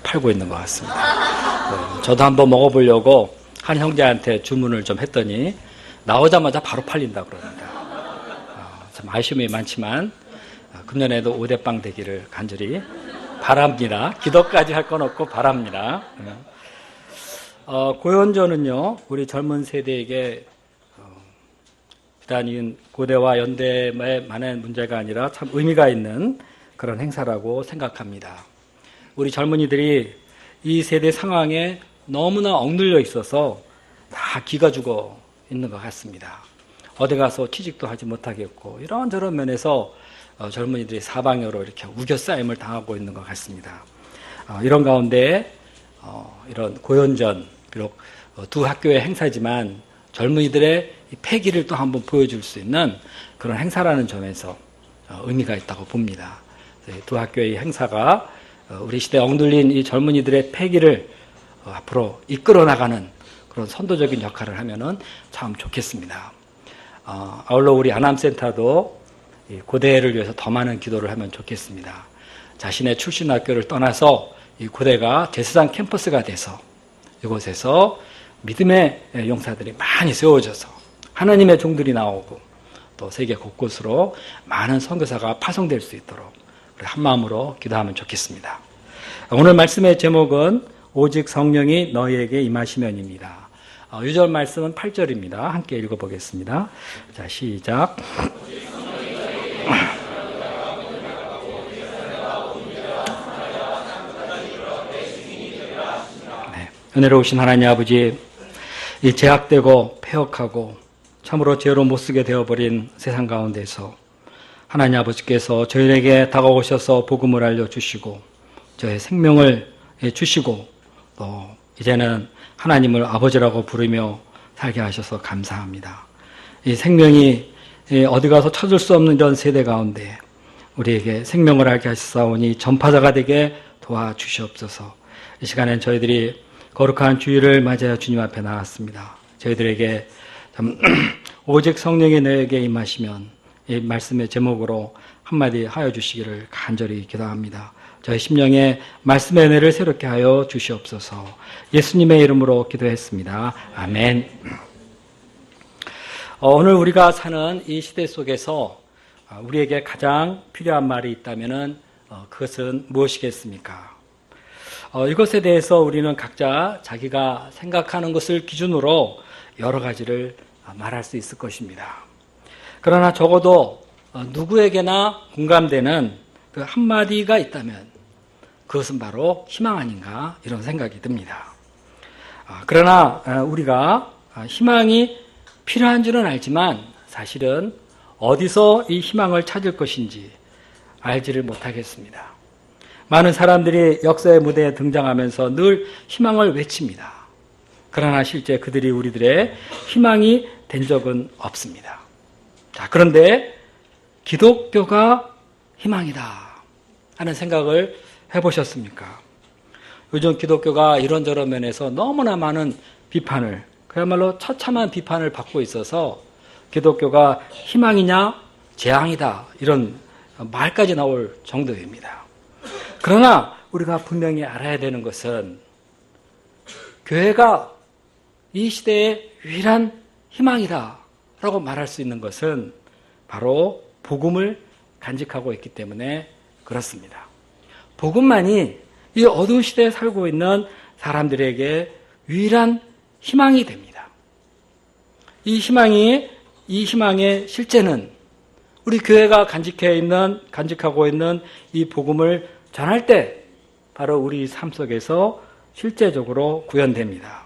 팔고 있는 것 같습니다. 저도 한번 먹어보려고 한 형제한테 주문을 좀 했더니 나오자마자 바로 팔린다 그럽니다. 참 아쉬움이 많지만 금년에도 5대빵 되기를 간절히 바랍니다. 기도까지 할 건 없고 바랍니다. 고연전은요, 우리 젊은 세대에게 비단 고대와 연대만의 문제가 아니라 참 의미가 있는 그런 행사라고 생각합니다. 우리 젊은이들이 이 세대 상황에 너무나 억눌려 있어서 다 기가 죽어 있는 것 같습니다. 어디 가서 취직도 하지 못하겠고 이런저런 면에서 젊은이들이 사방으로 이렇게 우겨싸임을 당하고 있는 것 같습니다. 이런 가운데 이런 고연전, 비록 두 학교의 행사지만 젊은이들의 패기를 또 한번 보여줄 수 있는 그런 행사라는 점에서 의미가 있다고 봅니다. 두 학교의 행사가 우리 시대에 억눌린 이 젊은이들의 패기를 앞으로 이끌어 나가는 그런 선도적인 역할을 하면은 참 좋겠습니다. 아울러 우리 아남센터도 고대를 위해서 더 많은 기도를 하면 좋겠습니다. 자신의 출신 학교를 떠나서 이 고대가 제사장 캠퍼스가 돼서 이곳에서 믿음의 용사들이 많이 세워져서 하나님의 종들이 나오고 또 세계 곳곳으로 많은 선교사가 파송될 수 있도록 한 마음으로 기도하면 좋겠습니다. 오늘 말씀의 제목은 오직 성령이 너희에게 임하시면입니다. 유절 말씀은 8절입니다. 함께 읽어보겠습니다. 자, 시작. 네, 은혜로우신 하나님 아버지, 이 제약되고 폐역하고 참으로 죄로 못쓰게 되어버린 세상 가운데서 하나님 아버지께서 저희에게 다가오셔서 복음을 알려주시고 저의 생명을 주시고 또 이제는 하나님을 아버지라고 부르며 살게 하셔서 감사합니다. 이 생명이 어디 가서 찾을 수 없는 전 세대 가운데 우리에게 생명을 알게 하시사오니 전파자가 되게 도와주시옵소서. 이 시간엔 저희들이 거룩한 주일을 맞이하여 주님 앞에 나왔습니다. 저희들에게 참 오직 성령이 너에게 임하시면 이 말씀의 제목으로 한마디 하여 주시기를 간절히 기도합니다. 저희 심령에 말씀의 은혜를 새롭게 하여 주시옵소서. 예수님의 이름으로 기도했습니다. 아멘. 오늘 우리가 사는 이 시대 속에서 우리에게 가장 필요한 말이 있다면 그것은 무엇이겠습니까? 이것에 대해서 우리는 각자 자기가 생각하는 것을 기준으로 여러 가지를 말할 수 있을 것입니다. 그러나 적어도 누구에게나 공감되는 그 한마디가 있다면 그것은 바로 희망 아닌가 이런 생각이 듭니다. 그러나 우리가 희망이 필요한 줄은 알지만 사실은 어디서 이 희망을 찾을 것인지 알지를 못하겠습니다. 많은 사람들이 역사의 무대에 등장하면서 늘 희망을 외칩니다. 그러나 실제 그들이 우리들의 희망이 된 적은 없습니다. 자, 그런데 기독교가 희망이다 하는 생각을 해보셨습니까? 요즘 기독교가 이런저런 면에서 너무나 많은 비판을, 그야말로 처참한 비판을 받고 있어서 기독교가 희망이냐 재앙이다 이런 말까지 나올 정도입니다. 그러나 우리가 분명히 알아야 되는 것은 교회가 이 시대의 유일한 희망이다 라고 말할 수 있는 것은 바로 복음을 간직하고 있기 때문에 그렇습니다. 복음만이 이 어두운 시대에 살고 있는 사람들에게 유일한 희망이 됩니다. 이 희망의 실제는 우리 교회가 간직하고 있는 이 복음을 전할 때 바로 우리 삶 속에서 실제적으로 구현됩니다.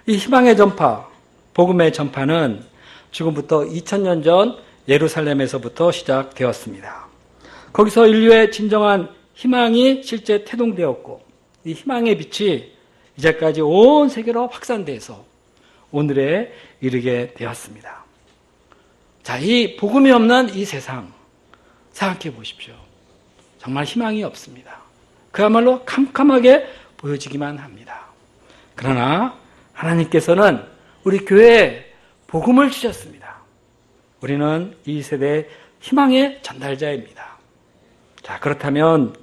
이 희망의 전파, 복음의 전파는 지금부터 2000년 전 예루살렘에서부터 시작되었습니다. 거기서 인류의 진정한 희망이 실제 태동되었고 이 희망의 빛이 이제까지 온 세계로 확산돼서 오늘에 이르게 되었습니다. 자, 이 복음이 없는 이 세상 생각해 보십시오. 정말 희망이 없습니다. 그야말로 캄캄하게 보여지기만 합니다. 그러나 하나님께서는 우리 교회에 복음을 주셨습니다. 우리는 이 세대의 희망의 전달자입니다. 자, 그렇다면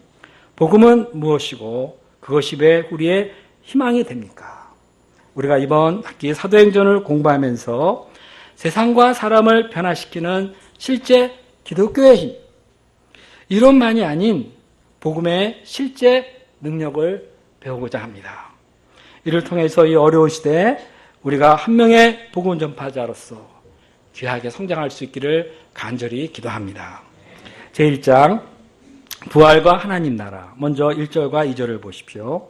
복음은 무엇이고 그것이 왜 우리의 희망이 됩니까? 우리가 이번 학기 사도행전을 공부하면서 세상과 사람을 변화시키는 실제 기독교의 힘, 이론만이 아닌 복음의 실제 능력을 배우고자 합니다. 이를 통해서 이 어려운 시대에 우리가 한 명의 복음 전파자로서 귀하게 성장할 수 있기를 간절히 기도합니다. 제1장 부활과 하나님 나라, 먼저 1절과 2절을 보십시오.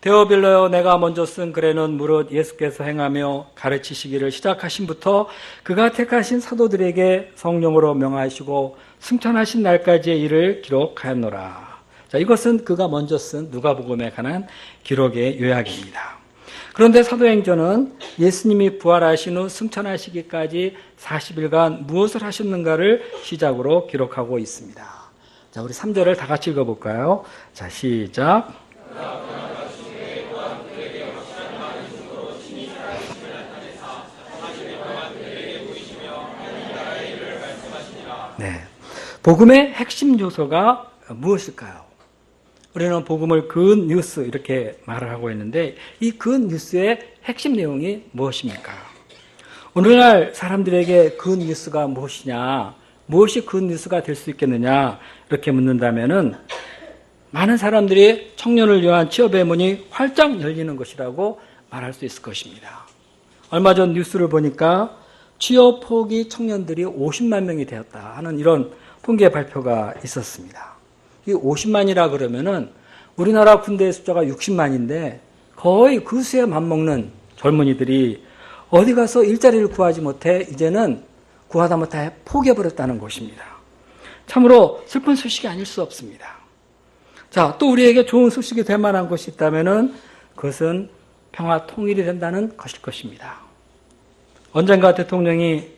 데오빌로여, 내가 먼저 쓴 글에는 무릇 예수께서 행하며 가르치시기를 시작하신부터 그가 택하신 사도들에게 성령으로 명하시고 승천하신 날까지의 일을 기록하였노라. 자, 이것은 그가 먼저 쓴 누가복음에 관한 기록의 요약입니다. 그런데 사도행전은 예수님이 부활하신 후 승천하시기까지 40일간 무엇을 하셨는가를 시작으로 기록하고 있습니다. 자, 우리 3절을 다 같이 읽어볼까요? 자, 시작. 네, 복음의 핵심 요소가 무엇일까요? 우리는 복음을 굿 뉴스 이렇게 말을 하고 있는데 이 굿 뉴스의 핵심 내용이 무엇입니까? 오늘날 사람들에게 굿 뉴스가 무엇이냐, 무엇이 굿 뉴스가 될 수 있겠느냐 이렇게 묻는다면은 많은 사람들이 청년을 위한 취업의 문이 활짝 열리는 것이라고 말할 수 있을 것입니다. 얼마 전 뉴스를 보니까 취업 포기 청년들이 50만 명이 되었다 하는 이런 통계 발표가 있었습니다. 이 50만이라 그러면은 우리나라 군대 숫자가 60만인데 거의 그 수에 맞먹는 젊은이들이 어디 가서 일자리를 구하지 못해 이제는 구하다 못해 포기해버렸다는 것입니다. 참으로 슬픈 소식이 아닐 수 없습니다. 자, 또 우리에게 좋은 소식이 될 만한 것이 있다면은 그것은 평화 통일이 된다는 것일 것입니다. 언젠가 대통령이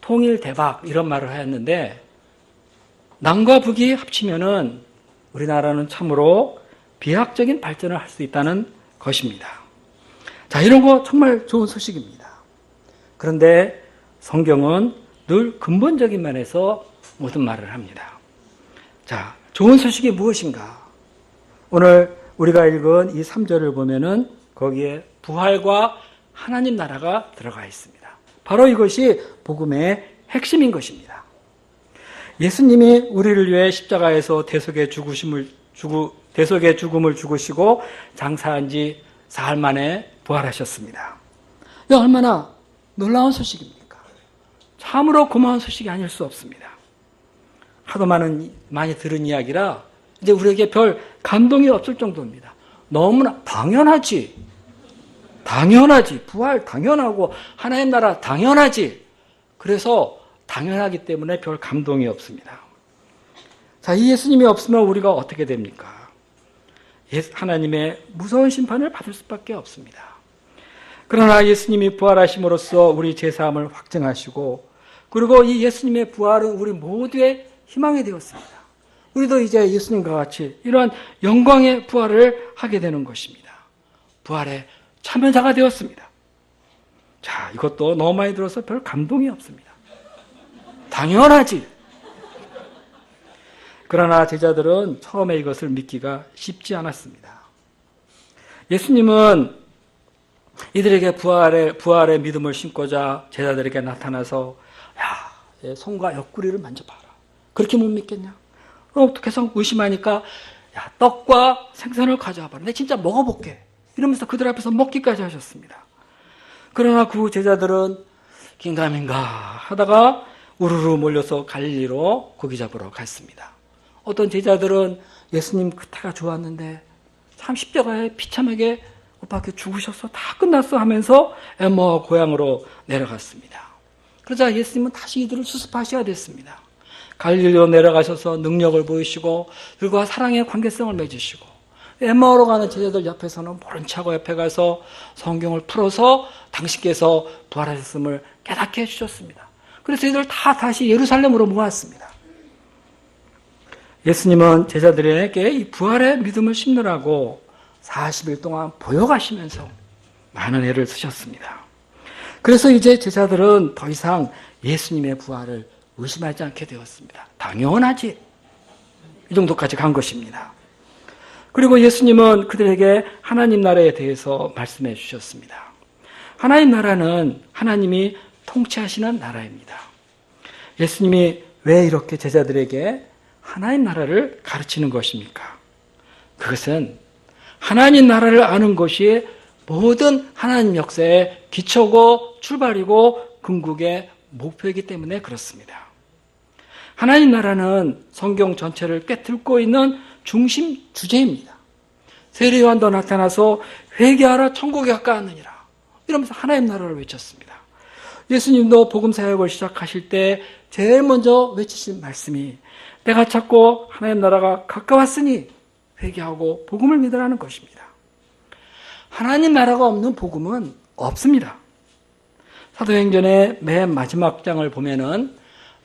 통일 대박 이런 말을 하였는데 남과 북이 합치면은 우리나라는 참으로 비약적인 발전을 할 수 있다는 것입니다. 자, 이런 거 정말 좋은 소식입니다. 그런데 성경은 늘 근본적인 면에서 모든 말을 합니다. 자, 좋은 소식이 무엇인가? 오늘 우리가 읽은 이 3절을 보면은 거기에 부활과 하나님 나라가 들어가 있습니다. 바로 이것이 복음의 핵심인 것입니다. 예수님이 우리를 위해 십자가에서 대속의 죽음을 죽으시고 장사한 지 사흘 만에 부활하셨습니다. 이 얼마나 놀라운 소식입니까? 참으로 고마운 소식이 아닐 수 없습니다. 하도 많이 들은 이야기라 이제 우리에게 별 감동이 없을 정도입니다. 너무나 당연하지. 부활 당연하고 하나님 나라 당연하지. 그래서 당연하기 때문에 별 감동이 없습니다. 자, 이 예수님이 없으면 우리가 어떻게 됩니까? 하나님의 무서운 심판을 받을 수밖에 없습니다. 그러나 예수님이 부활하심으로써 우리 죄사함을 확증하시고 그리고 이 예수님의 부활은 우리 모두의 희망이 되었습니다. 우리도 이제 예수님과 같이 이러한 영광의 부활을 하게 되는 것입니다. 부활의 참여자가 되었습니다. 자, 이것도 너무 많이 들어서 별 감동이 없습니다. 당연하지. 그러나 제자들은 처음에 이것을 믿기가 쉽지 않았습니다. 예수님은 이들에게 부활의 믿음을 심고자 제자들에게 나타나서 야, 손과 옆구리를 만져봐라. 그렇게 못 믿겠냐? 계속 의심하니까 야, 떡과 생선을 가져와봐라. 내가 진짜 먹어볼게. 이러면서 그들 앞에서 먹기까지 하셨습니다. 그러나 그 제자들은 긴가민가 하다가 우르르 몰려서 갈릴리로 고기 잡으러 갔습니다. 어떤 제자들은 예수님 그때가 좋았는데 참 십자가에 비참하게 못 박혀 죽으셨어. 다 끝났어 하면서 엠마오 고향으로 내려갔습니다. 그러자 예수님은 다시 이들을 수습하셔야 됐습니다. 갈릴리로 내려가셔서 능력을 보이시고 그들과 사랑의 관계성을 맺으시고 엠마오로 가는 제자들 옆에서는 모른 척하고 옆에 가서 성경을 풀어서 당신께서 부활하셨음을 깨닫게 해주셨습니다. 그래서 이들 다 다시 예루살렘으로 모았습니다. 예수님은 제자들에게 이 부활의 믿음을 심느라고 40일 동안 보여가시면서 많은 애를 쓰셨습니다. 그래서 이제 제자들은 더 이상 예수님의 부활을 의심하지 않게 되었습니다. 당연하지. 이 정도까지 간 것입니다. 그리고 예수님은 그들에게 하나님 나라에 대해서 말씀해 주셨습니다. 하나님 나라는 하나님이 통치하시는 나라입니다. 예수님이 왜 이렇게 제자들에게 하나님 나라를 가르치는 것입니까? 그것은 하나님 나라를 아는 것이 모든 하나님 역사의 기초고 출발이고 궁극의 목표이기 때문에 그렇습니다. 하나님 나라는 성경 전체를 꿰뚫고 있는 중심 주제입니다. 세례 요한도 나타나서 회개하라 천국에 가까웠느니라 이러면서 하나님 나라를 외쳤습니다. 예수님도 복음 사역을 시작하실 때 제일 먼저 외치신 말씀이 내가 찾고 하나님 나라가 가까웠으니 회개하고 복음을 믿으라는 것입니다. 하나님 나라가 없는 복음은 없습니다. 사도행전의 맨 마지막 장을 보면은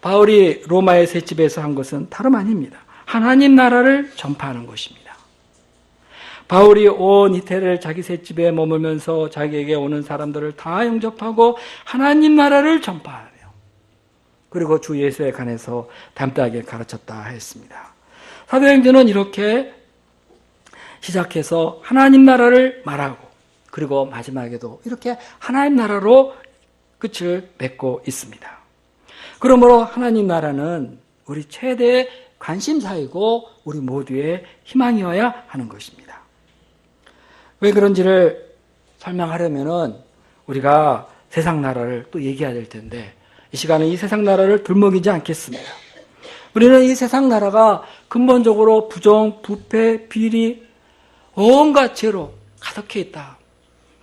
바울이 로마의 셋집에서 한 것은 다름 아닙니다. 하나님 나라를 전파하는 것입니다. 바울이 온 이태리를 자기 셋집에 머물면서 자기에게 오는 사람들을 다 영접하고 하나님 나라를 전파하며 그리고 주 예수에 관해서 담대하게 가르쳤다 했습니다. 사도행전은 이렇게 시작해서 하나님 나라를 말하고 그리고 마지막에도 이렇게 하나님 나라로 끝을 맺고 있습니다. 그러므로 하나님 나라는 우리 최대의 관심사이고 우리 모두의 희망이어야 하는 것입니다. 왜 그런지를 설명하려면은 우리가 세상 나라를 또 얘기해야 될 텐데 이 시간은 이 세상 나라를 들먹이지 않겠습니다. 우리는 이 세상 나라가 근본적으로 부정, 부패, 비리, 온갖 죄로 가득해 있다.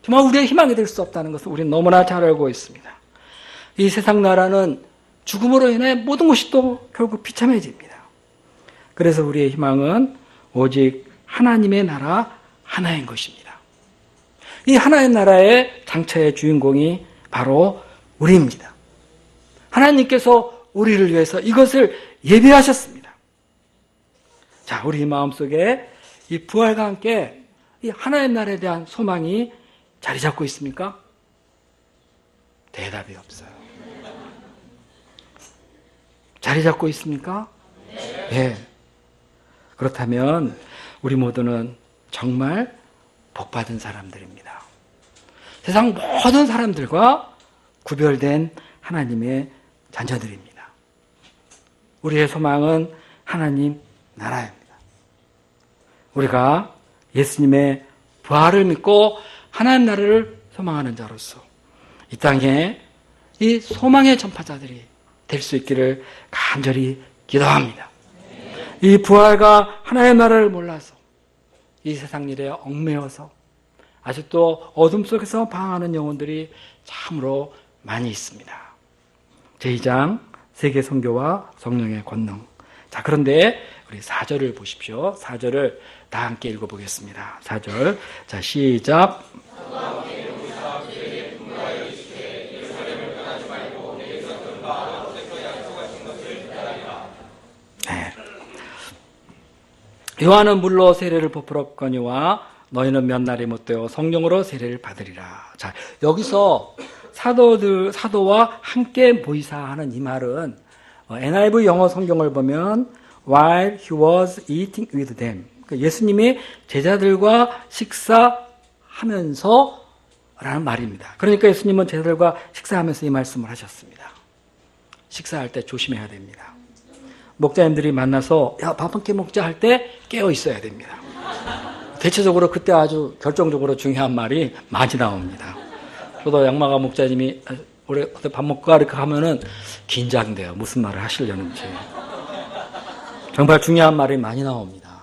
정말 우리의 희망이 될 수 없다는 것을 우리는 너무나 잘 알고 있습니다. 이 세상 나라는 죽음으로 인해 모든 것이 또 결국 비참해집니다. 그래서 우리의 희망은 오직 하나님의 나라 하나인 것입니다. 이 하나의 나라의 장차의 주인공이 바로 우리입니다. 하나님께서 우리를 위해서 이것을 예비하셨습니다. 자, 우리 마음속에 이 부활과 함께 이 하나의 나라에 대한 소망이 자리 잡고 있습니까? 대답이 없어요. 자리 잡고 있습니까? 네. 그렇다면 우리 모두는 정말 복받은 사람들입니다. 세상 모든 사람들과 구별된 하나님의 자녀들입니다. 우리의 소망은 하나님 나라입니다. 우리가 예수님의 부활을 믿고 하나님 나라를 소망하는 자로서 이 땅에 이 소망의 전파자들이 될 수 있기를 간절히 기도합니다. 이 부활과 하나님 나라를 몰라서 이 세상 일에 얽매여서 아직도 어둠 속에서 방황하는 영혼들이 참으로 많이 있습니다. 제2장 세계 선교와 성령의 권능. 자, 그런데 우리 4절을 보십시오. 4절을 다 함께 읽어보겠습니다. 4절. 자, 시작. 네. 요한은 물로 세례를 베풀었거니와 너희는 몇 날이 못되어 성령으로 세례를 받으리라. 자, 여기서 사도와 함께 모이사 하는 이 말은 NIV 영어 성경을 보면 while he was eating with them. 그러니까 예수님이 제자들과 식사하면서 라는 말입니다. 그러니까 예수님은 제자들과 식사하면서 이 말씀을 하셨습니다. 식사할 때 조심해야 됩니다. 목자님들이 만나서 야, 밥 한 끼 먹자 할 때 깨어 있어야 됩니다. 대체적으로 그때 아주 결정적으로 중요한 말이 많이 나옵니다. 저도 양마가 목자님이 우리 어때 밥 먹고 가 이렇게 하면은 긴장돼요. 무슨 말을 하시려는지. 정말 중요한 말이 많이 나옵니다.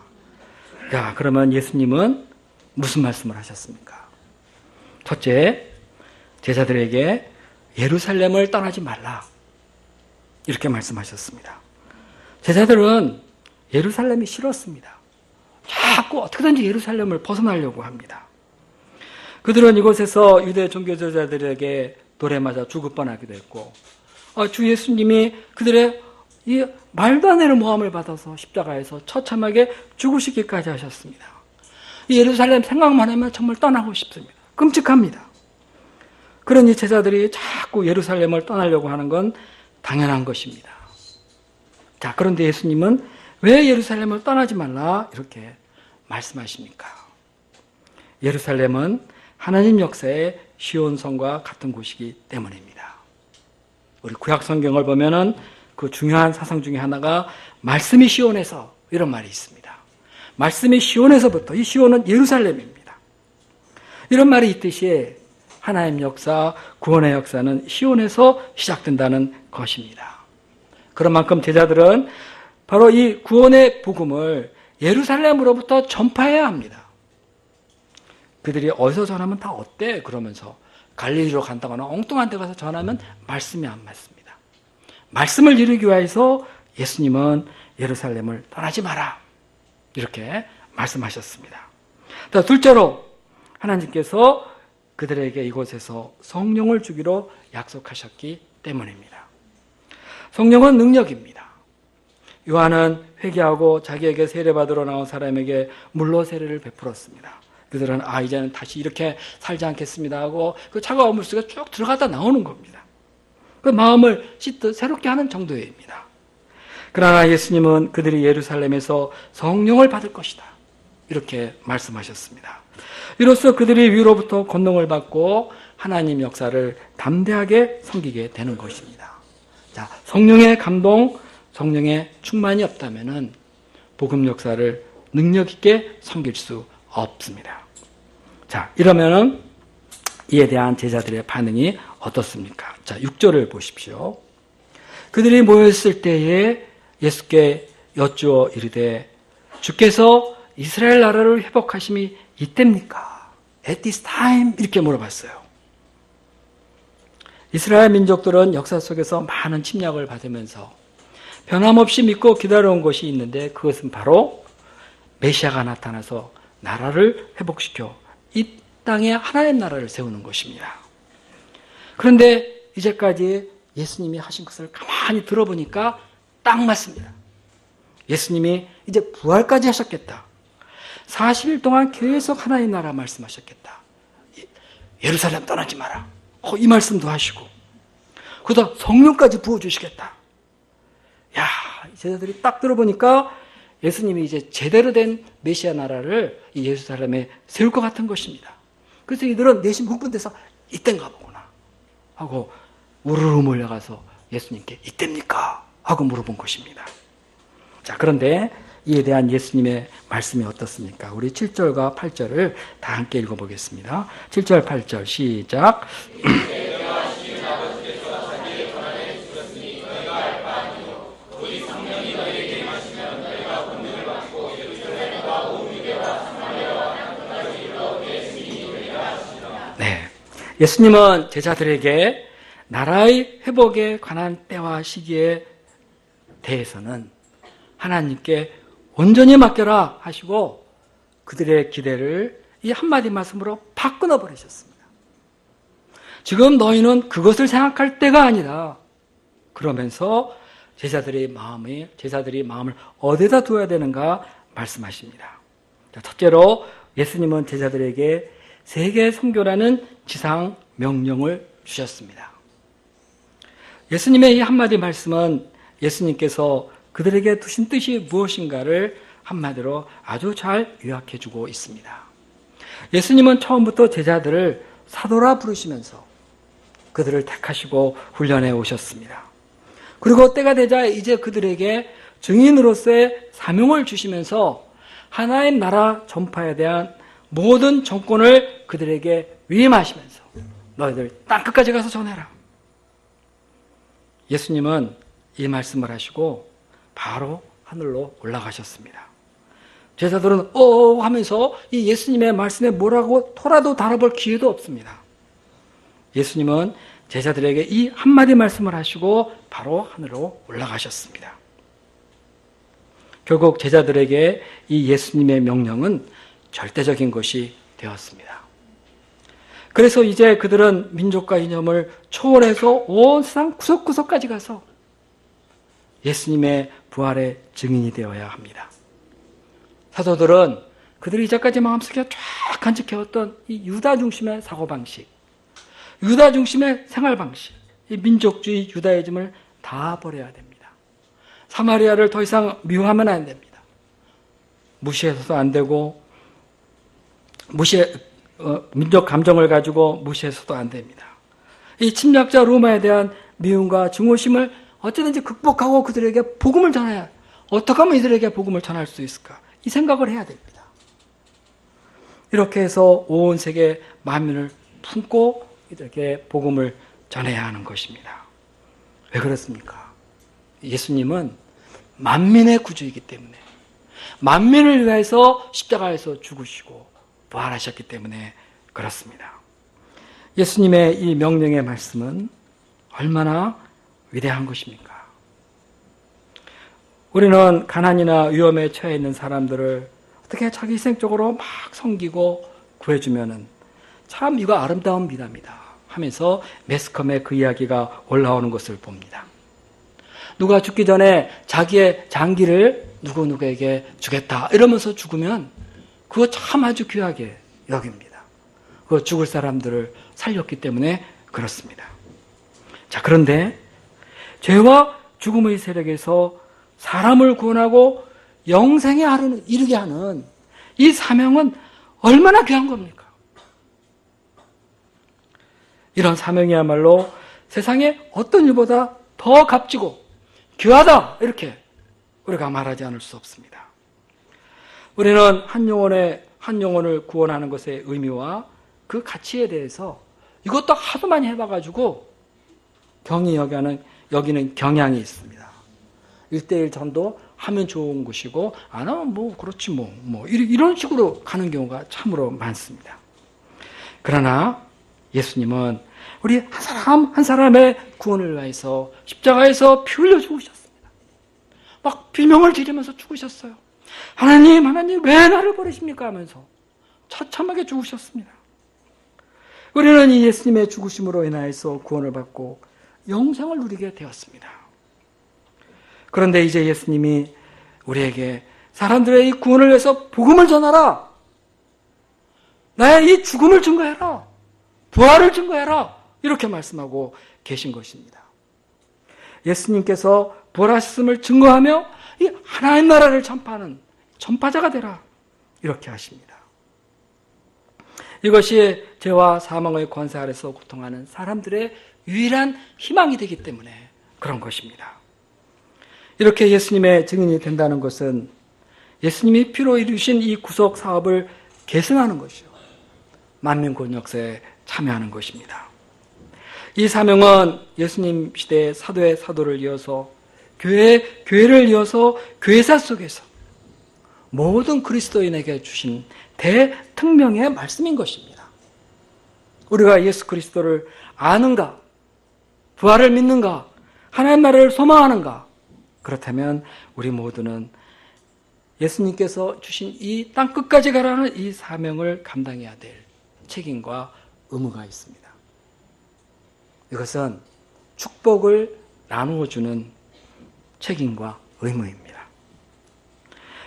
야, 그러면 예수님은 무슨 말씀을 하셨습니까? 첫째, 제자들에게 예루살렘을 떠나지 말라. 이렇게 말씀하셨습니다. 제자들은 예루살렘이 싫었습니다. 자꾸 어떻게든지 예루살렘을 벗어나려고 합니다. 그들은 이곳에서 유대 종교 지도자들에게 돌에 맞아 죽을 뻔하기도 했고 주 예수님이 그들의 이 말도 안 되는 모함을 받아서 십자가에서 처참하게 죽으시기까지 하셨습니다. 이 예루살렘 생각만 하면 정말 떠나고 싶습니다. 끔찍합니다. 그러니 제자들이 자꾸 예루살렘을 떠나려고 하는 건 당연한 것입니다. 자, 그런데 예수님은 왜 예루살렘을 떠나지 말라 이렇게 말씀하십니까? 예루살렘은 하나님 역사의 시온성과 같은 곳이기 때문입니다. 우리 구약 성경을 보면은 그 중요한 사상 중에 하나가 말씀이 시온에서 이런 말이 있습니다. 말씀이 시온에서부터, 이 시온은 예루살렘입니다. 이런 말이 있듯이 하나님 역사, 구원의 역사는 시온에서 시작된다는 것입니다. 그런 만큼 제자들은 바로 이 구원의 복음을 예루살렘으로부터 전파해야 합니다. 그들이 어디서 전하면 다 어때? 그러면서 갈릴리로 간다거나 엉뚱한 데 가서 전하면 말씀이 안 맞습니다. 말씀을 이루기 위해서 예수님은 예루살렘을 떠나지 마라. 이렇게 말씀하셨습니다. 둘째로 하나님께서 그들에게 이곳에서 성령을 주기로 약속하셨기 때문입니다. 성령은 능력입니다. 요한은 회개하고 자기에게 세례받으러 나온 사람에게 물로 세례를 베풀었습니다. 그들은 이제는 다시 이렇게 살지 않겠습니다 하고 그 차가운 물속에 쭉 들어갔다 나오는 겁니다. 그 마음을 씻듯 새롭게 하는 정도입니다. 그러나 예수님은 그들이 예루살렘에서 성령을 받을 것이다. 이렇게 말씀하셨습니다. 이로써 그들이 위로부터 권능을 받고 하나님 역사를 담대하게 섬기게 되는 것입니다. 자, 성령의 감동, 성령의 충만이 없다면은 복음 역사를 능력 있게 섬길 수 없습니다. 자, 이러면은 이에 대한 제자들의 반응이 어떻습니까? 자, 6절을 보십시오. 그들이 모였을 때에 예수께 여쭈어 이르되 주께서 이스라엘 나라를 회복하심이 이때입니까? At this time? 이렇게 물어봤어요. 이스라엘 민족들은 역사 속에서 많은 침략을 받으면서 변함없이 믿고 기다려온 것이 있는데 그것은 바로 메시아가 나타나서 나라를 회복시켜 이 땅에 하나님 나라를 세우는 것입니다. 그런데 이제까지 예수님이 하신 것을 가만히 들어보니까 딱 맞습니다. 예수님이 이제 부활까지 하셨겠다. 40일 동안 계속 하나님 나라 말씀하셨겠다. 예루살렘 떠나지 마라. 이 말씀도 하시고 그러다 성령까지 부어주시겠다. 야, 제자들이 딱 들어보니까 예수님이 이제 제대로 된 메시아 나라를 이 예루살렘에 세울 것 같은 것입니다. 그래서 이들은 내심 흥분돼서 이땐가 보구나 하고 우르르 몰려가서 예수님께 이때입니까? 하고 물어본 것입니다. 자, 그런데 이에 대한 예수님의 말씀이 어떻습니까? 우리 7절과 8절을 다 함께 읽어보겠습니다. 7절, 8절 시작. 네, 예수님은 제자들에게 나라의 회복에 관한 때와 시기에 대해서는 하나님께 온전히 맡겨라 하시고 그들의 기대를 이 한마디 말씀으로 바꾸어 버리셨습니다. 지금 너희는 그것을 생각할 때가 아니라 그러면서 제자들이 마음을 어디다 두어야 되는가 말씀하십니다. 첫째로 예수님은 제자들에게 세계 선교라는 지상 명령을 주셨습니다. 예수님의 이 한마디 말씀은 예수님께서 그들에게 두신 뜻이 무엇인가를 한마디로 아주 잘 요약해 주고 있습니다. 예수님은 처음부터 제자들을 사도라 부르시면서 그들을 택하시고 훈련해 오셨습니다. 그리고 때가 되자 이제 그들에게 증인으로서의 사명을 주시면서 하나님 나라 전파에 대한 모든 정권을 그들에게 위임하시면서 너희들 땅끝까지 가서 전해라. 예수님은 이 말씀을 하시고 바로 하늘로 올라가셨습니다. 제자들은 하면서 이 예수님의 말씀에 뭐라고 토라도 달아볼 기회도 없습니다. 예수님은 제자들에게 이 한마디 말씀을 하시고 바로 하늘로 올라가셨습니다. 결국 제자들에게 이 예수님의 명령은 절대적인 것이 되었습니다. 그래서 이제 그들은 민족과 이념을 초월해서 온 세상 구석구석까지 가서 예수님의 부활의 증인이 되어야 합니다. 사도들은 그들이 이제까지 마음속에 쫙 간직해왔던 이 유다 중심의 사고방식, 유다 중심의 생활방식, 이 민족주의 유다이즘을 다 버려야 됩니다. 사마리아를 더 이상 미워하면 안 됩니다. 무시해서도 안 되고 민족 감정을 가지고 무시해서도 안 됩니다. 이 침략자 로마에 대한 미움과 증오심을 어쩌든지 극복하고 그들에게 복음을 전해야, 어떻게 하면 이들에게 복음을 전할 수 있을까? 이 생각을 해야 됩니다. 이렇게 해서 온 세계 만민을 품고 이들에게 복음을 전해야 하는 것입니다. 왜 그렇습니까? 예수님은 만민의 구주이기 때문에, 만민을 위해서 십자가에서 죽으시고 부활하셨기 때문에 그렇습니다. 예수님의 이 명령의 말씀은 얼마나 위대한 것입니까? 우리는 가난이나 위험에 처해 있는 사람들을 어떻게 자기 희생적으로 막 섬기고 구해주면은 참 이거 아름다운 미담이다 하면서 매스컴에 그 이야기가 올라오는 것을 봅니다. 누가 죽기 전에 자기의 장기를 누구누구에게 주겠다 이러면서 죽으면 그거 참 아주 귀하게 여깁니다. 그 죽을 사람들을 살렸기 때문에 그렇습니다. 자, 그런데 죄와 죽음의 세력에서 사람을 구원하고 영생에 이르게 하는 이 사명은 얼마나 귀한 겁니까? 이런 사명이야말로 세상에 어떤 일보다 더 값지고 귀하다 이렇게 우리가 말하지 않을 수 없습니다. 우리는 한 영혼을 구원하는 것의 의미와 그 가치에 대해서 이것도 하도 많이 해봐가지고 경히 여기는 경향이 있습니다. 1:1 전도 하면 좋은 것이고 안 하면 뭐 그렇지 이런 식으로 가는 경우가 참으로 많습니다. 그러나 예수님은 우리 한 사람 한 사람의 구원을 위해서 십자가에서 피 흘려 죽으셨습니다. 막 비명을 지르면서 죽으셨어요. 하나님 왜 나를 버리십니까 하면서 처참하게 죽으셨습니다. 우리는 이 예수님의 죽으심으로 인하여서 구원을 받고 영생을 누리게 되었습니다. 그런데 이제 예수님이 우리에게 사람들의 이 구원을 위해서 복음을 전하라. 나의 이 죽음을 증거해라. 부활을 증거해라. 이렇게 말씀하고 계신 것입니다. 예수님께서 부활하셨음을 증거하며 이 하나님 나라를 전파하는 전파자가 되라. 이렇게 하십니다. 이것이 죄와 사망의 권세 아래서 고통하는 사람들의 유일한 희망이 되기 때문에 그런 것입니다. 이렇게 예수님의 증인이 된다는 것은 예수님이 피로 이루신 이 구속 사업을 계승하는 것이요. 만민구원 역사에 참여하는 것입니다. 이 사명은 예수님 시대의 사도의 사도를 이어서 교회를 이어서 교회사 속에서 모든 그리스도인에게 주신 대특명의 말씀인 것입니다. 우리가 예수 그리스도를 아는가? 부활을 믿는가? 하나님 나라를 소망하는가? 그렇다면 우리 모두는 예수님께서 주신 이 땅 끝까지 가라는 이 사명을 감당해야 될 책임과 의무가 있습니다. 이것은 축복을 나누어주는 책임과 의무입니다.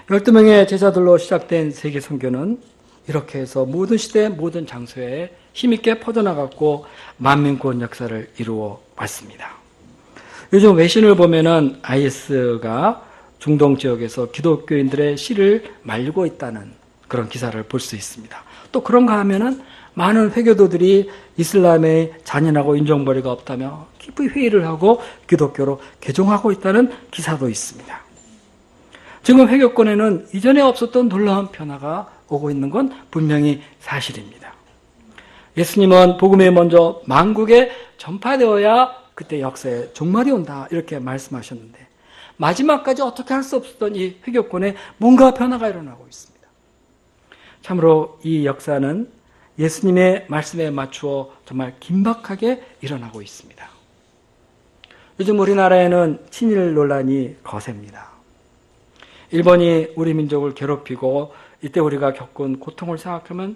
12명의 제자들로 시작된 세계 선교는 이렇게 해서 모든 시대 모든 장소에 힘있게 퍼져나갔고 만민구원 역사를 이루어 왔습니다. 요즘 외신을 보면은 IS가 중동 지역에서 기독교인들의 씨를 말리고 있다는 그런 기사를 볼 수 있습니다. 또 그런가 하면은 많은 회교도들이 이슬람의 잔인하고 인종벌이가 없다며 깊이 회의를 하고 기독교로 개종하고 있다는 기사도 있습니다. 지금 회교권에는 이전에 없었던 놀라운 변화가 오고 있는 건 분명히 사실입니다. 예수님은 복음이 먼저 만국에 전파되어야 그때 역사에 종말이 온다 이렇게 말씀하셨는데 마지막까지 어떻게 할 수 없었던 이 회교권에 뭔가 변화가 일어나고 있습니다. 참으로 이 역사는 예수님의 말씀에 맞추어 정말 긴박하게 일어나고 있습니다. 요즘 우리나라에는 친일 논란이 거셉니다. 일본이 우리 민족을 괴롭히고 이때 우리가 겪은 고통을 생각하면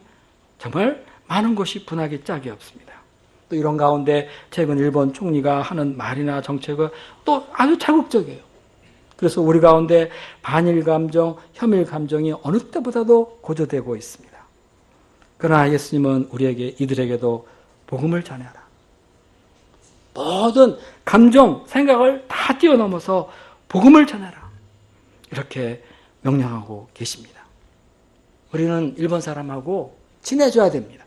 정말 많은 것이 분하기 짝이 없습니다. 또 이런 가운데 최근 일본 총리가 하는 말이나 정책은 또 아주 자극적이에요. 그래서 우리 가운데 반일 감정, 혐일 감정이 어느 때보다도 고조되고 있습니다. 그러나 예수님은 우리에게 이들에게도 복음을 전해라. 모든 감정, 생각을 다 뛰어넘어서 복음을 전해라. 이렇게 명령하고 계십니다. 우리는 일본 사람하고 친해져야 됩니다.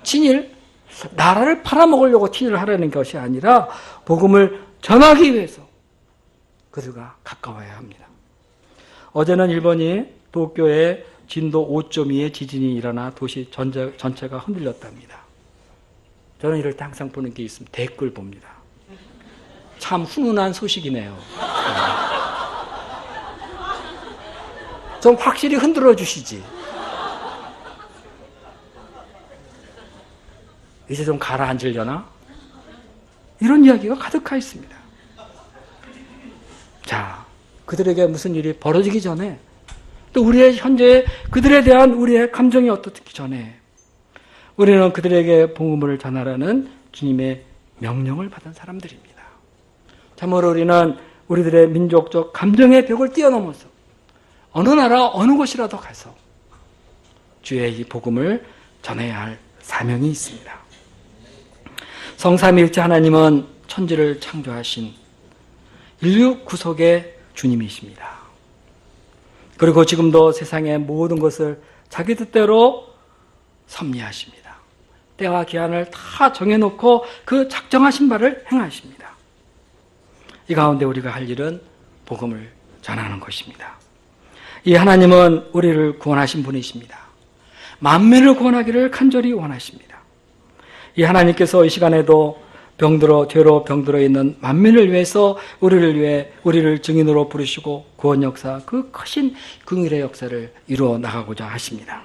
친일, 나라를 팔아먹으려고 친일을 하려는 것이 아니라 복음을 전하기 위해서 그들과 가까워야 합니다. 어제는 일본이 도쿄에 진도 5.2의 지진이 일어나 도시 전체가 흔들렸답니다. 저는 이럴 때 항상 보는 게 있으면 댓글 봅니다. 참 훈훈한 소식이네요. 좀 확실히 흔들어 주시지. 이제 좀 가라앉으려나? 이런 이야기가 가득하 있습니다. 자, 그들에게 무슨 일이 벌어지기 전에 또 우리의 현재 그들에 대한 우리의 감정이 어떻기 전에 우리는 그들에게 복음을 전하라는 주님의 명령을 받은 사람들입니다. 참으로 우리는 우리들의 민족적 감정의 벽을 뛰어넘어서 어느 나라 어느 곳이라도 가서 주의 이 복음을 전해야 할 사명이 있습니다. 성삼위일체 하나님은 천지를 창조하신 인류 구속의 주님이십니다. 그리고 지금도 세상의 모든 것을 자기 뜻대로 섭리하십니다. 때와 기한을 다 정해놓고 그 작정하신 바를 행하십니다. 이 가운데 우리가 할 일은 복음을 전하는 것입니다. 이 하나님은 우리를 구원하신 분이십니다. 만민을 구원하기를 간절히 원하십니다. 이 하나님께서 이 시간에도 죄로 병들어 있는 만민을 위해서 우리를 증인으로 부르시고 구원 역사, 그 크신 긍휼의 역사를 이루어 나가고자 하십니다.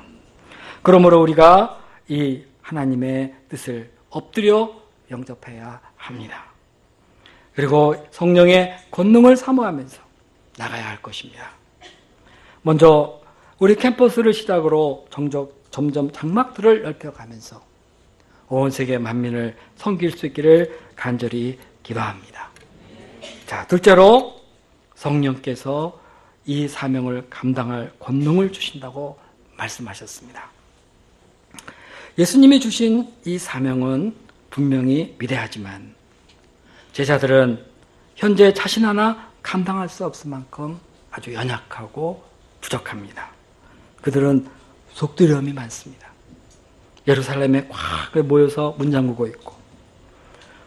그러므로 우리가 이 하나님의 뜻을 엎드려 영접해야 합니다. 그리고 성령의 권능을 사모하면서 나가야 할 것입니다. 먼저 우리 캠퍼스를 시작으로 점점 장막들을 넓혀가면서 온 세계 만민을 섬길 수 있기를 간절히 기도합니다. 자, 둘째로 성령께서 이 사명을 감당할 권능을 주신다고 말씀하셨습니다. 예수님이 주신 이 사명은 분명히 위대하지만 제자들은 현재 자신 하나 감당할 수 없을 만큼 아주 연약하고 부족합니다. 그들은 속두려움이 많습니다. 예루살렘에 꽉 모여서 문 잠그고 있고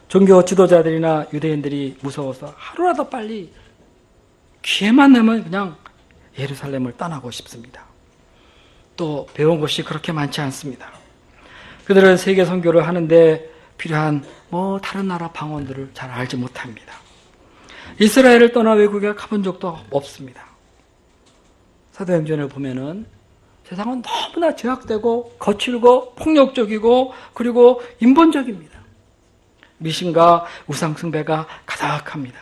종교 지도자들이나 유대인들이 무서워서 하루라도 빨리 기회만 내면 그냥 예루살렘을 떠나고 싶습니다. 또 배운 것이 그렇게 많지 않습니다. 그들은 세계 선교를 하는데 필요한 다른 나라 방언들을 잘 알지 못합니다. 이스라엘을 떠나 외국에 가본 적도 없습니다. 사도행전을 보면은 세상은 너무나 제약되고 거칠고 폭력적이고 그리고 인본적입니다. 미신과 우상숭배가 가득합니다.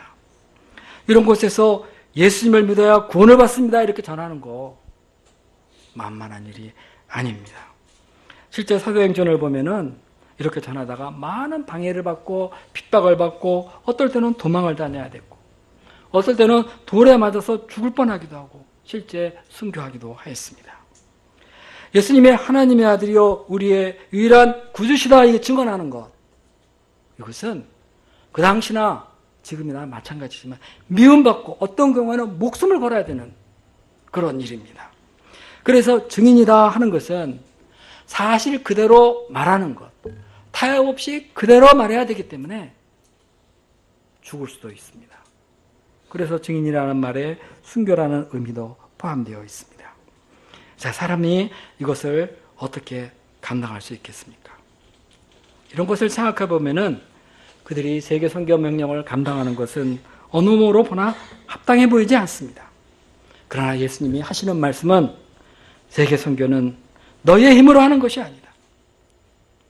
이런 곳에서 예수님을 믿어야 구원을 받습니다. 이렇게 전하는 거 만만한 일이 아닙니다. 실제 사도행전을 보면은 이렇게 전하다가 많은 방해를 받고 핍박을 받고 어떨 때는 도망을 다녀야 됐고 어떨 때는 돌에 맞아서 죽을 뻔하기도 하고 실제 순교하기도 하였습니다. 예수님의 하나님의 아들이요 우리의 유일한 구주시다 이게 증언하는 것, 이것은 그 당시나 지금이나 마찬가지지만 미움받고 어떤 경우에는 목숨을 걸어야 되는 그런 일입니다. 그래서 증인이다 하는 것은 사실 그대로 말하는 것, 타협 없이 그대로 말해야 되기 때문에 죽을 수도 있습니다. 그래서 증인이라는 말에 순교라는 의미도 포함되어 있습니다. 자, 사람이 이것을 어떻게 감당할 수 있겠습니까? 이런 것을 생각해 보면은 그들이 세계 선교 명령을 감당하는 것은 어느 모로 보나 합당해 보이지 않습니다. 그러나 예수님이 하시는 말씀은 세계 선교는 너희의 힘으로 하는 것이 아니다.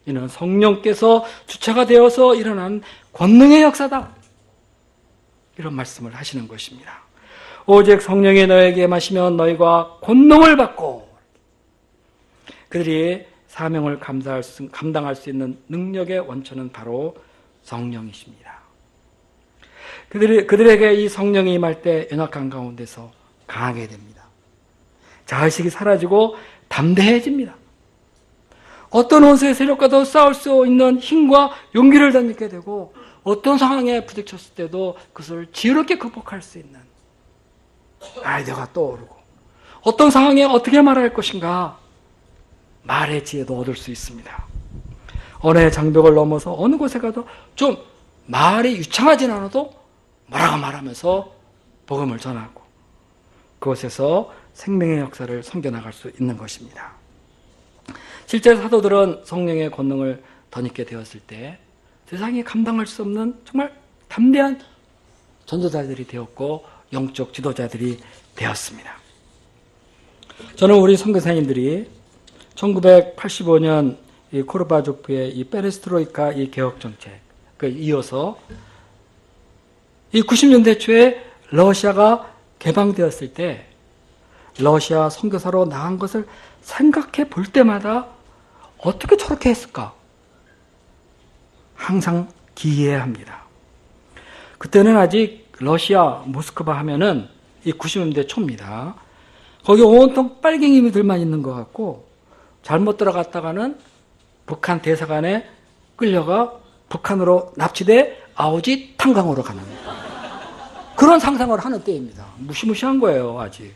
이는 성령께서 주체가 되어서 일어난 권능의 역사다. 이런 말씀을 하시는 것입니다. 오직 성령이 너에게 마시면 너희가 권능을 받고 그들이 사명을 감당할 수 있는 능력의 원천은 바로 성령이십니다. 그들에게 이 성령이 임할 때 연약한 가운데서 강하게 됩니다. 자의식이 사라지고 담대해집니다. 어떤 원수의 세력과도 싸울 수 있는 힘과 용기를 덧입게 되고 어떤 상황에 부딪혔을 때도 그것을 지혜롭게 극복할 수 있는 아이디어가 떠오르고 어떤 상황에 어떻게 말할 것인가 말의 지혜도 얻을 수 있습니다. 언어의 장벽을 넘어서 어느 곳에 가도 좀 말이 유창하진 않아도 뭐라고 말하면서 복음을 전하고 그곳에서 생명의 역사를 섬겨나갈 수 있는 것입니다. 실제 사도들은 성령의 권능을 덧입게 되었을 때 세상이 감당할 수 없는 정말 담대한 전도자들이 되었고 영적 지도자들이 되었습니다. 저는 우리 선교사님들이 1985년 이 코르바조프의 이 페레스트로이카 이 개혁 정책 이어서 이 90년대 초에 러시아가 개방되었을 때 러시아 선교사로 나간 것을 생각해 볼 때마다 어떻게 저렇게 했을까? 항상 기이해합니다. 그때는 아직 러시아 모스크바 하면은 이 90년대 초입니다. 거기 온통 빨갱이들만 있는 것 같고 잘못 들어갔다가는 북한 대사관에 끌려가 북한으로 납치돼 아오지 탄광으로 가는 그런 상상을 하는 때입니다. 무시무시한 거예요, 아직.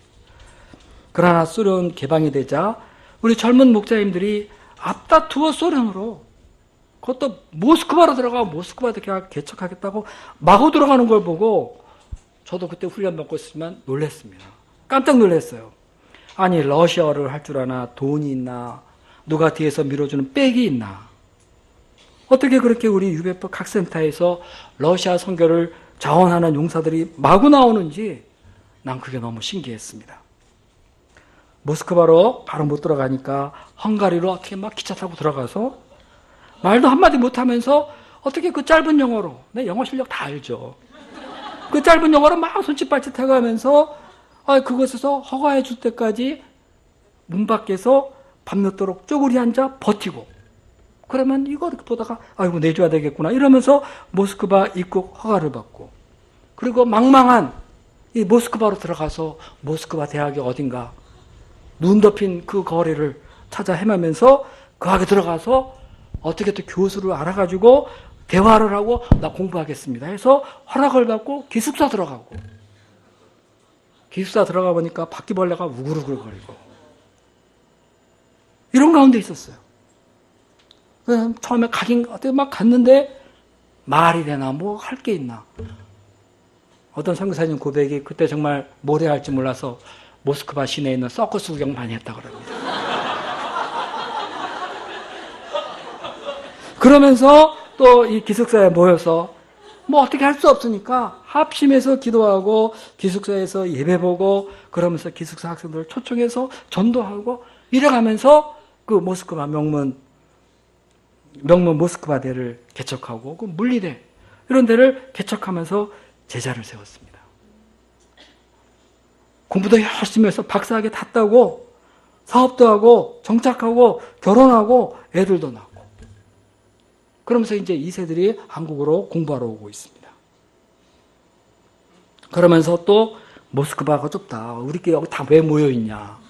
그러나 소련 개방이 되자 우리 젊은 목사님들이 앞다투어 소련으로 그것도 모스크바로 들어가 모스크바 개척하겠다고 마구 들어가는 걸 보고 저도 그때 훈련 받고 있지만 놀랐습니다. 깜짝 놀랐어요. 아니 러시아어를 할 줄 아나 돈이 있나 누가 뒤에서 밀어주는 백이 있나 어떻게 그렇게 우리 유배법 각센터에서 러시아 선교를 자원하는 용사들이 마구 나오는지 난 그게 너무 신기했습니다. 모스크바로 바로 못 들어가니까 헝가리로 어떻게 막 기차 타고 들어가서 말도 한마디 못하면서 어떻게 그 짧은 영어로 내 영어 실력 다 알죠. 그 짧은 영어로 막 손짓발짓 해가면서 그곳에서 허가해 줄 때까지 문 밖에서 밤늦도록 쪼그리 앉아 버티고 그러면 이거 이렇게 보다가 아이고 내줘야 되겠구나 이러면서 모스크바 입국 허가를 받고 그리고 망망한 이 모스크바로 들어가서 모스크바 대학이 어딘가 눈 덮인 그 거리를 찾아 헤매면서 그 안에 들어가서 어떻게 또 교수를 알아가지고 대화를 하고 나 공부하겠습니다 해서 허락을 받고 기숙사 들어가고 기숙사 들어가 보니까 바퀴벌레가 우글우글거리고 이런 가운데 있었어요. 처음에 가긴 어떻게 막 갔는데 말이 되나 뭐 할 게 있나. 어떤 선교사님 고백이 그때 정말 뭘 해야 할지 몰라서 모스크바 시내에 있는 서커스 구경 많이 했다 그럽니다. 그러면서 또 이 기숙사에 모여서 뭐 어떻게 할 수 없으니까 합심해서 기도하고 기숙사에서 예배 보고 그러면서 기숙사 학생들을 초청해서 전도하고 이래가면서 그 모스크바 명문 모스크바대를 개척하고 그 물리대 이런 데를 개척하면서 제자를 세웠습니다. 공부도 열심히 해서 박사학위 다 따고 사업도 하고 정착하고 결혼하고 애들도 낳고 그러면서 이제 2세들이 한국으로 공부하러 오고 있습니다. 그러면서 또 모스크바가 좁다. 우리끼리 여기 다 왜 모여있냐.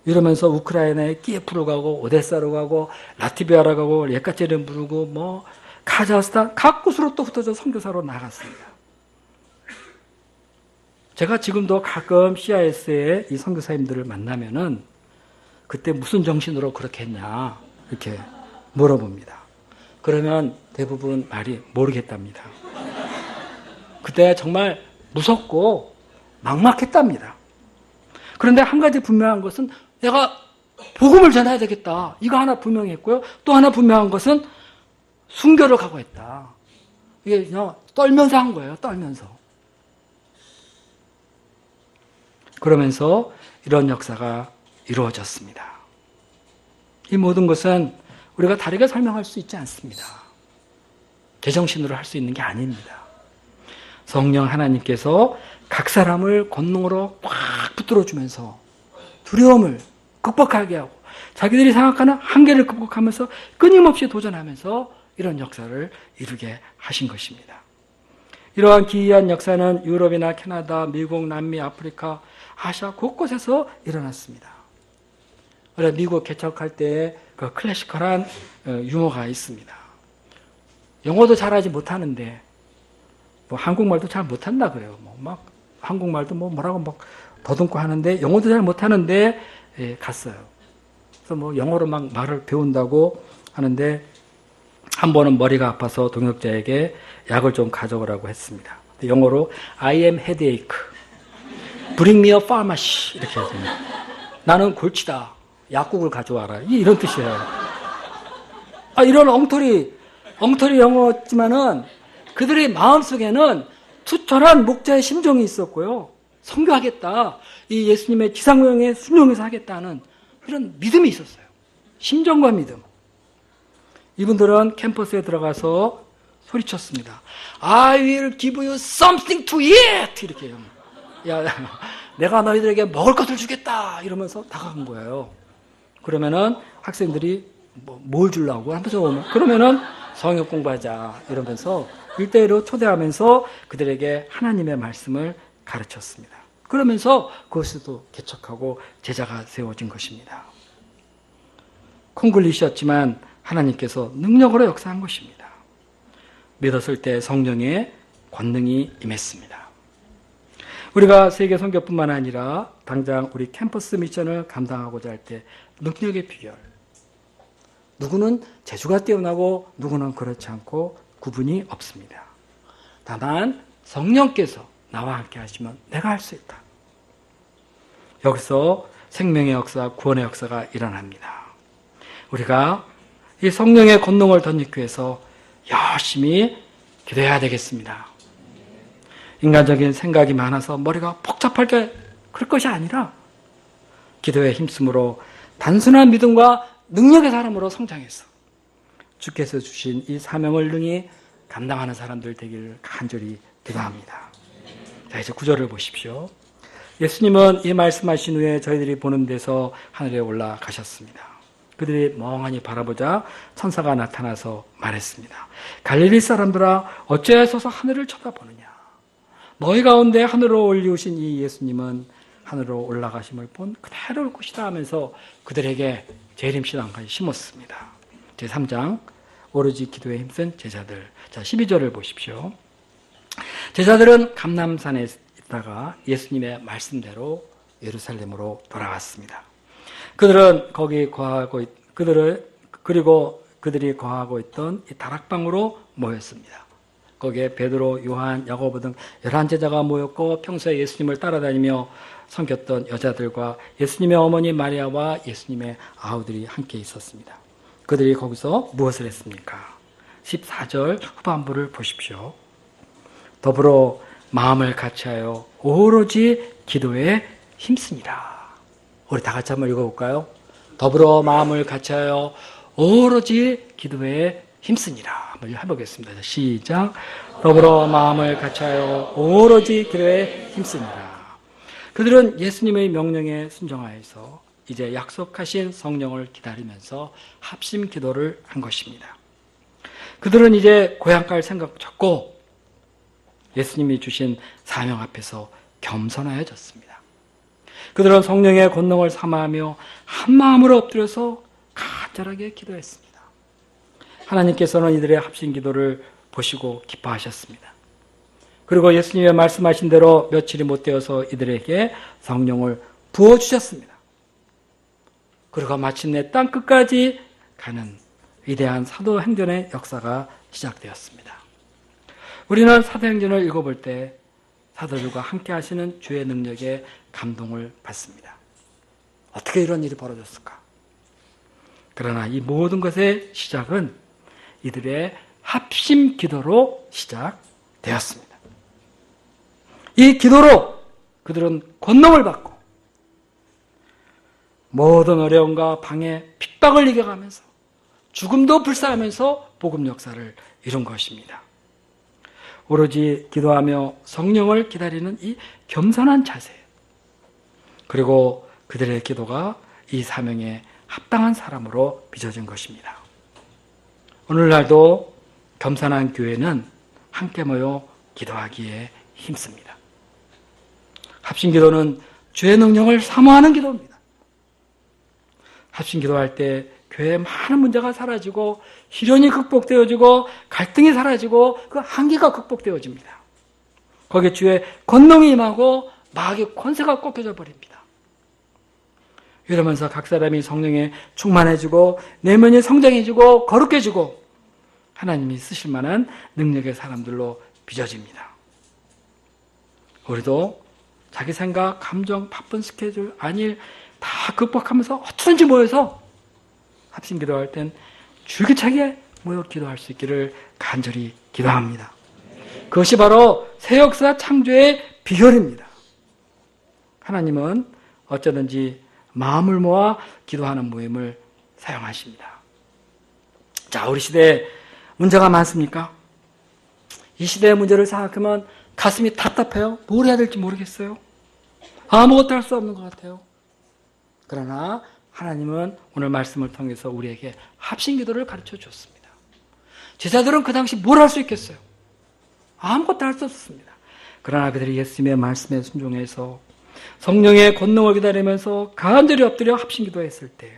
이러면서 우크라이나에 키예프로 가고 오데사로 가고 라트비아로 가고 예카체린부르크 뭐 카자흐스탄 각 곳으로 또 흩어져 선교사로 나갔습니다. 제가 지금도 가끔 CIS의 이 선교사님들을 만나면은 그때 무슨 정신으로 그렇게 했냐 이렇게 물어봅니다. 그러면 대부분 말이 모르겠답니다. 그때 정말 무섭고 막막했답니다. 그런데 한 가지 분명한 것은 내가 복음을 전해야 되겠다. 이거 하나 분명했고요. 또 하나 분명한 것은 순교를 각오했다. 이게 그냥 떨면서 한 거예요. 떨면서. 그러면서 이런 역사가 이루어졌습니다. 이 모든 것은 우리가 다르게 설명할 수 있지 않습니다. 제정신으로 할 수 있는 게 아닙니다. 성령 하나님께서 각 사람을 권능으로 꽉 붙들어주면서 두려움을 극복하게 하고 자기들이 생각하는 한계를 극복하면서 끊임없이 도전하면서 이런 역사를 이루게 하신 것입니다. 이러한 기이한 역사는 유럽이나 캐나다, 미국, 남미, 아프리카, 아시아 곳곳에서 일어났습니다. 미국 개척할 때 그 클래시컬한 유머가 있습니다. 영어도 잘하지 못하는데 뭐 한국말도 잘 못한다 그래요. 뭐 막 한국말도 뭐라고 막 더듬고 하는데 영어도 잘 못하는데 갔어요. 그래서 뭐 영어로 막 말을 배운다고 하는데 한 번은 머리가 아파서 동역자에게 약을 좀 가져오라고 했습니다. 영어로 I am headache. Bring me a pharmacy. 이렇게 해서 나는 골치다. 약국을 가져와라. 이런 뜻이에요. 이런 엉터리 영어였지만은 그들의 마음속에는 투철한 목자의 심정이 있었고요. 선교하겠다. 이 예수님의 지상명에 순종해서 하겠다는 이런 믿음이 있었어요. 심정과 믿음. 이분들은 캠퍼스에 들어가서 소리쳤습니다. I will give you something to eat! 이렇게 해요. 야, 내가 너희들에게 먹을 것을 주겠다! 이러면서 다가간 거예요. 그러면은 학생들이 뭘 주려고 하면서 오면, 그러면은 성역 공부하자. 이러면서 1대1로 초대하면서 그들에게 하나님의 말씀을 가르쳤습니다. 그러면서 그것에도 개척하고 제자가 세워진 것입니다. 콩글리시였지만 하나님께서 능력으로 역사한 것입니다. 믿었을 때 성령의 권능이 임했습니다. 우리가 세계 선교뿐만 아니라 당장 우리 캠퍼스 미션을 감당하고자 할 때 능력의 비결. 누구는 재주가 뛰어나고 누구는 그렇지 않고 구분이 없습니다. 다만 성령께서 나와 함께 하시면 내가 할 수 있다. 여기서 생명의 역사, 구원의 역사가 일어납니다. 우리가 이 성령의 권능을 덧입기 위해서 열심히 기도해야 되겠습니다. 인간적인 생각이 많아서 머리가 복잡하게 그럴 것이 아니라 기도에 힘쓰므로 단순한 믿음과 능력의 사람으로 성장해서 주께서 주신 이 사명을 능히 감당하는 사람들 되기를 간절히 기도합니다. 자, 이제 9절을 보십시오. 예수님은 이 말씀하신 후에 저희들이 보는 데서 하늘에 올라가셨습니다. 그들이 멍하니 바라보자 천사가 나타나서 말했습니다. 갈릴리 사람들아 어찌하여서 하늘을 쳐다보느냐. 너희 가운데 하늘로 올리우신 이 예수님은 하늘로 올라가심을 본 그대로 올 것이다 하면서 그들에게 재림신앙까지 심었습니다. 제3장 오로지 기도에 힘쓴 제자들. 자, 12절을 보십시오. 제자들은 감람산에 있다가 예수님의 말씀대로 예루살렘으로 돌아왔습니다. 그들은 거기 그들이 거하고 있던 이 다락방으로 모였습니다. 거기에 베드로, 요한, 야고보 등 11제자가 모였고 평소에 예수님을 따라다니며 섬겼던 여자들과 예수님의 어머니 마리아와 예수님의 아우들이 함께 있었습니다. 그들이 거기서 무엇을 했습니까? 14절 후반부를 보십시오. 더불어 마음을 같이하여 오로지 기도에 힘쓰니라. 우리 다 같이 한번 읽어볼까요? 더불어 마음을 같이하여 오로지 기도에 힘쓰니라. 한번 해보겠습니다. 시작. 더불어 마음을 같이하여 오로지 기도에 힘쓰니라. 그들은 예수님의 명령에 순종하여서 이제 약속하신 성령을 기다리면서 합심 기도를 한 것입니다. 그들은 이제 고향 갈 생각 접고 예수님이 주신 사명 앞에서 겸손하여졌습니다. 그들은 성령의 권능을 삼아하며 한마음으로 엎드려서 간절하게 기도했습니다. 하나님께서는 이들의 합심 기도를 보시고 기뻐하셨습니다. 그리고 예수님의 말씀하신 대로 며칠이 못 되어서 이들에게 성령을 부어주셨습니다. 그리고 마침내 땅끝까지 가는 위대한 사도행전의 역사가 시작되었습니다. 우리는 사도행전을 읽어볼 때 사도들과 함께 하시는 주의 능력에 감동을 받습니다. 어떻게 이런 일이 벌어졌을까? 그러나 이 모든 것의 시작은 이들의 합심 기도로 시작되었습니다. 이 기도로 그들은 권능을 받고 모든 어려움과 방해, 핍박을 이겨가면서 죽음도 불사하면서 복음 역사를 이룬 것입니다. 오로지 기도하며 성령을 기다리는 이 겸손한 자세, 그리고 그들의 기도가 이 사명에 합당한 사람으로 빚어진 것입니다. 오늘날도 겸손한 교회는 함께 모여 기도하기에 힘씁니다. 합심 기도는 주의 능력을 사모하는 기도입니다. 합심 기도할 때 교회에 많은 문제가 사라지고 시련이 극복되어지고 갈등이 사라지고 그 한계가 극복되어집니다. 거기에 주의 권능이 임하고 마귀의 권세가 꺾여져 버립니다. 이러면서 각 사람이 성령에 충만해지고 내면이 성장해지고 거룩해지고 하나님이 쓰실 만한 능력의 사람들로 빚어집니다. 우리도 자기 생각, 감정, 바쁜 스케줄, 안일 다 극복하면서 어쩌든지 모여서 합심 기도할 땐 줄기차게 모여 기도할 수 있기를 간절히 기도합니다. 그것이 바로 새 역사 창조의 비결입니다. 하나님은 어쩌든지 마음을 모아 기도하는 모임을 사용하십니다. 자, 우리 시대에 문제가 많습니까? 이 시대의 문제를 생각하면 가슴이 답답해요. 뭘 해야 될지 모르겠어요. 아무것도 할 수 없는 것 같아요. 그러나 하나님은 오늘 말씀을 통해서 우리에게 합심기도를 가르쳐 줬습니다. 제자들은 그 당시 뭘 할 수 있겠어요? 아무것도 할 수 없습니다. 그러나 그들이 예수님의 말씀에 순종해서 성령의 권능을 기다리면서 간절히 엎드려 합심기도했을 때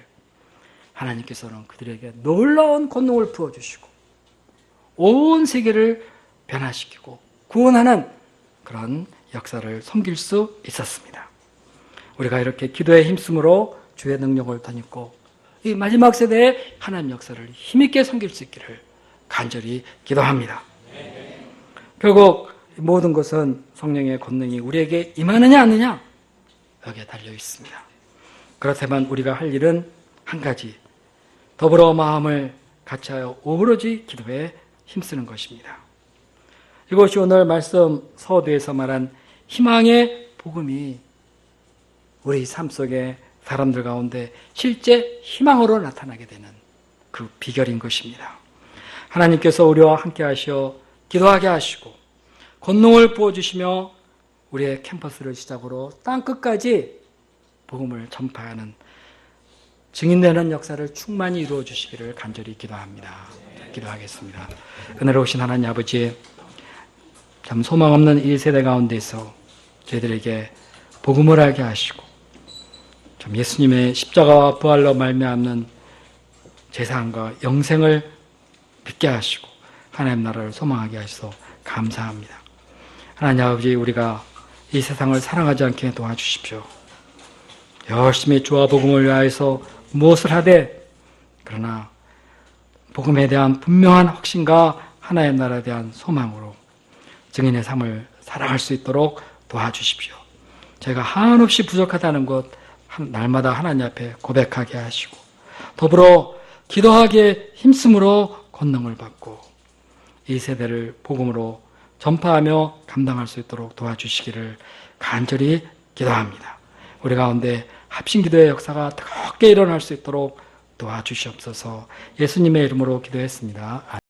하나님께서는 그들에게 놀라운 권능을 부어주시고 온 세계를 변화시키고 구원하는 그런 역사를 섬길 수 있었습니다. 우리가 이렇게 기도에 힘쓰므로 주의 능력을 덧입고 이 마지막 세대에 하나님 역사를 힘있게 섬길 수 있기를 간절히 기도합니다. 결국 모든 것은 성령의 권능이 우리에게 임하느냐 안 하느냐 여기에 달려 있습니다. 그렇다면 우리가 할 일은 한 가지, 더불어 마음을 같이하여 오로지 기도에 힘쓰는 것입니다. 이것이 오늘 말씀 서두에서 말한 희망의 복음이 우리 삶 속에 사람들 가운데 실제 희망으로 나타나게 되는 그 비결인 것입니다. 하나님께서 우리와 함께 하시어 기도하게 하시고 권능을 부어주시며 우리의 캠퍼스를 시작으로 땅끝까지 복음을 전파하는 증인되는 역사를 충만히 이루어 주시기를 간절히 기도합니다. 기도하겠습니다. 은혜로우신 하나님 아버지, 참 소망 없는 이 세대 가운데서 저희들에게 복음을 알게 하시고 참 예수님의 십자가와 부활로 말미암는 재산과 영생을 믿게 하시고 하나님 나라를 소망하게 하셔서 감사합니다. 하나님 아버지, 우리가 이 세상을 사랑하지 않게 도와주십시오. 열심히 주와 복음을 위하여서 무엇을 하되 그러나 복음에 대한 분명한 확신과 하나님 나라에 대한 소망으로 증인의 삶을 살아갈 수 있도록 도와주십시오. 저희가 한없이 부족하다는 것 날마다 하나님 앞에 고백하게 하시고 더불어 기도하기에 힘쓰므로 권능을 받고 이 세대를 복음으로 전파하며 감당할 수 있도록 도와주시기를 간절히 기도합니다. 우리 가운데 합심기도의 역사가 뜨겁게 일어날 수 있도록 도와주시옵소서. 예수님의 이름으로 기도했습니다.